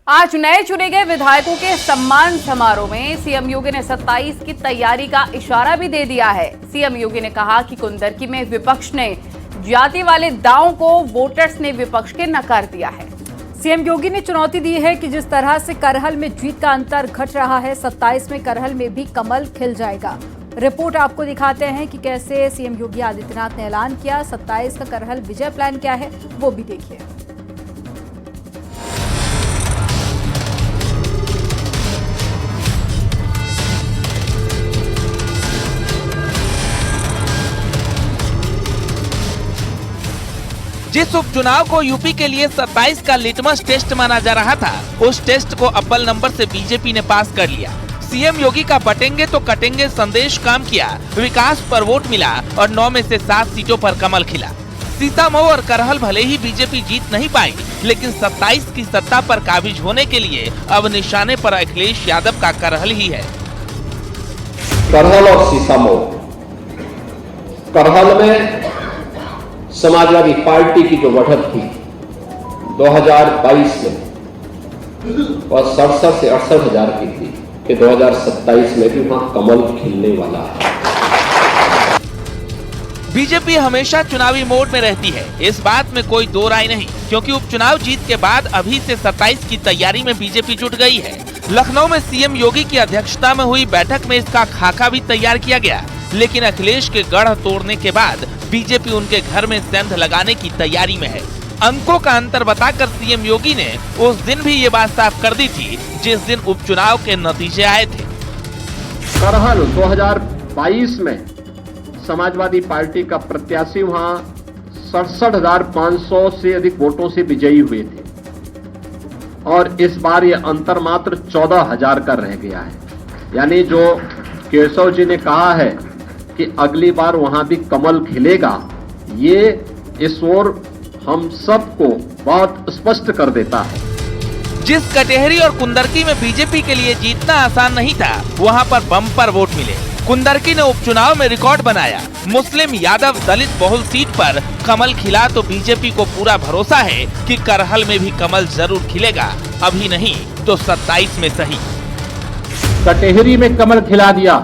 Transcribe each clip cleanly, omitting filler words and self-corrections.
आज नए चुने गए विधायकों के सम्मान समारोह में सीएम योगी ने 27 की तैयारी का इशारा भी दे दिया है। सीएम योगी ने कहा कि कुंदरकी में विपक्ष ने जाति वाले दांव को वोटर्स ने विपक्ष के नकार दिया है। सीएम योगी ने चुनौती दी है कि जिस तरह से करहल में जीत का अंतर घट रहा है, 27 में करहल में भी कमल खिल जाएगा। रिपोर्ट आपको दिखाते हैं कि कैसे सीएम योगी आदित्यनाथ ने ऐलान किया। 27 का करहल विजय प्लान क्या है वो भी देखिए। जिस उपचुनाव को यूपी के लिए 27 का लिटमस टेस्ट माना जा रहा था, उस टेस्ट को अव्वल नंबर से बीजेपी ने पास कर लिया। सीएम योगी का बटेंगे तो कटेंगे संदेश काम किया, विकास पर वोट मिला और 9 में से 7 सीटों पर कमल खिला। सीतामऊ और करहल भले ही बीजेपी जीत नहीं पाई, लेकिन 27 की सत्ता पर काबिज होने के लिए अब निशाने पर अखिलेश यादव का करहल ही है। करहल और सीतामऊ, करहल में समाजवादी पार्टी की जो बढ़त थी 2022 में और 67 से 68 हजार की थी कि 2027 में भी वहां कमल खिलने वाला है। बीजेपी हमेशा चुनावी मोड में रहती है, इस बात में कोई दो राय नहीं, क्योंकि उपचुनाव जीत के बाद अभी से 27 की तैयारी में बीजेपी जुट गई है। लखनऊ में सीएम योगी की अध्यक्षता में हुई बैठक में इसका खाका भी तैयार किया गया, लेकिन अखिलेश के गढ़ तोड़ने के बाद बीजेपी उनके घर में सेंध लगाने की तैयारी में है। अंकों का अंतर बताकर सीएम योगी ने उस दिन भी ये बात साफ कर दी थी जिस दिन उपचुनाव के नतीजे आए थे। करहल 2022 में समाजवादी पार्टी का प्रत्याशी वहां 67,500 से अधिक वोटों से विजयी हुए थे और इस बार ये अंतर मात्र 14,000 का रह गया है। यानी जो केशव जी ने कहा है कि अगली बार वहां भी कमल खिलेगा, ये इस ओर हम सबको बहुत स्पष्ट कर देता है। जिस कटेहरी और कुंदरकी में बीजेपी के लिए जीतना आसान नहीं था, वहां पर बम्पर वोट मिले। कुंदरकी ने उपचुनाव में रिकॉर्ड बनाया। मुस्लिम यादव दलित बहुल सीट पर कमल खिला तो बीजेपी को पूरा भरोसा है कि करहल में भी कमल जरूर खिलेगा, अभी नहीं तो 27 में सही। कटेहरी में कमल खिला दिया,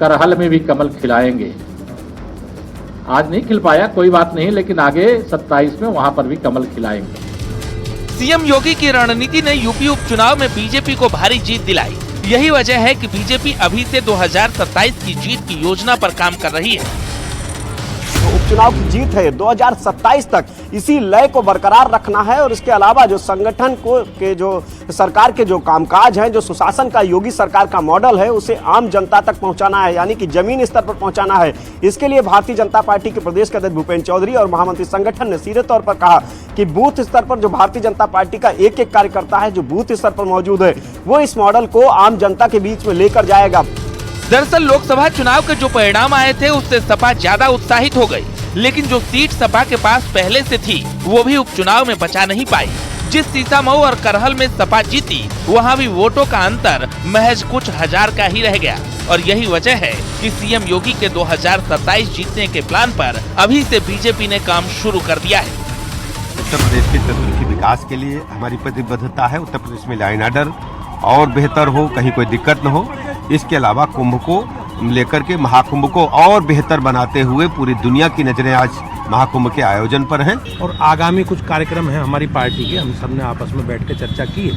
करहल में भी कमल खिलाएंगे। आज नहीं खिल पाया, कोई बात नहीं, लेकिन आगे 27 में वहां पर भी कमल खिलाएंगे। सीएम योगी की रणनीति ने यूपी उपचुनाव में बीजेपी को भारी जीत दिलाई। यही वजह है कि बीजेपी अभी से 2027 की जीत की योजना पर काम कर रही है। तो उपचुनाव की जीत है 2027 तक, इसी लय को बरकरार रखना है और इसके अलावा जो संगठन को के जो सरकार के जो कामकाज हैं, जो सुशासन का योगी सरकार का मॉडल है, उसे आम जनता तक पहुंचाना है, यानी कि जमीन स्तर पर पहुंचाना है। इसके लिए भारतीय जनता पार्टी के प्रदेश अध्यक्ष भूपेंद्र चौधरी और महामंत्री संगठन ने सीधे तौर पर कहा कि बूथ स्तर पर जो भारतीय जनता पार्टी का एक एक कार्यकर्ता है जो बूथ स्तर पर मौजूद है, वो इस मॉडल को आम जनता के बीच में लेकर जाएगा। दरअसल लोकसभा चुनाव के जो परिणाम आए थे उससे सपा ज्यादा उत्साहित हो गई, लेकिन जो सीट सपा के पास पहले से थी वो भी उपचुनाव में बचा नहीं पाई। जिस सीतामऊ और करहल में सपा जीती, वहां भी वोटों का अंतर महज कुछ हजार का ही रह गया और यही वजह है कि सीएम योगी के 2027 जीतने के प्लान पर अभी से बीजेपी ने काम शुरू कर दिया है। उत्तर प्रदेश के तकनीकी विकास के लिए हमारी प्रतिबद्धता है। उत्तर प्रदेश में लाइन ऑर्डर और बेहतर हो, कहीं कोई दिक्कत न हो। इसके अलावा कुंभ को लेकर के महाकुंभ को और बेहतर बनाते हुए पूरी दुनिया की नजरें आज महाकुंभ के आयोजन पर हैं। और आगामी कुछ कार्यक्रम हैं हमारी पार्टी के, हम सब ने आपस में बैठ के चर्चा की है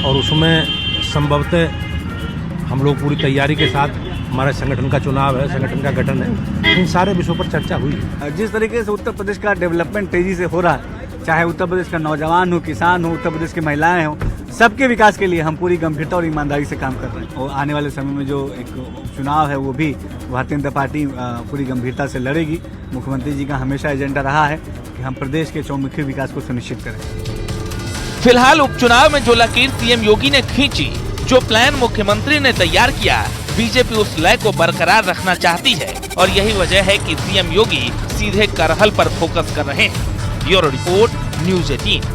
और उसमें संभवतः हम लोग पूरी तैयारी के साथ, हमारे संगठन का चुनाव है, संगठन का गठन है, इन सारे विषयों पर चर्चा हुई है। जिस तरीके से उत्तर प्रदेश का डेवलपमेंट तेजी से हो रहा है, चाहे उत्तर प्रदेश का नौजवान हो, किसान हो, उत्तर प्रदेश की महिलाएं हो, सबके विकास के लिए हम पूरी गंभीरता और ईमानदारी से काम कर रहे हैं और आने वाले समय में जो एक चुनाव है वो भी भारतीय जनता पार्टी पूरी गंभीरता से लड़ेगी। मुख्यमंत्री जी का हमेशा एजेंडा रहा है कि हम प्रदेश के चौमुखी विकास को सुनिश्चित करें। फिलहाल उपचुनाव में जो लकीर सीएम योगी ने खींची, जो प्लान मुख्यमंत्री ने तैयार किया, बीजेपी उस लय को बरकरार रखना चाहती है और यही वजह है कि सीएम योगी सीधे करहल पर फोकस कर रहे हैं। Bureau report, news 18।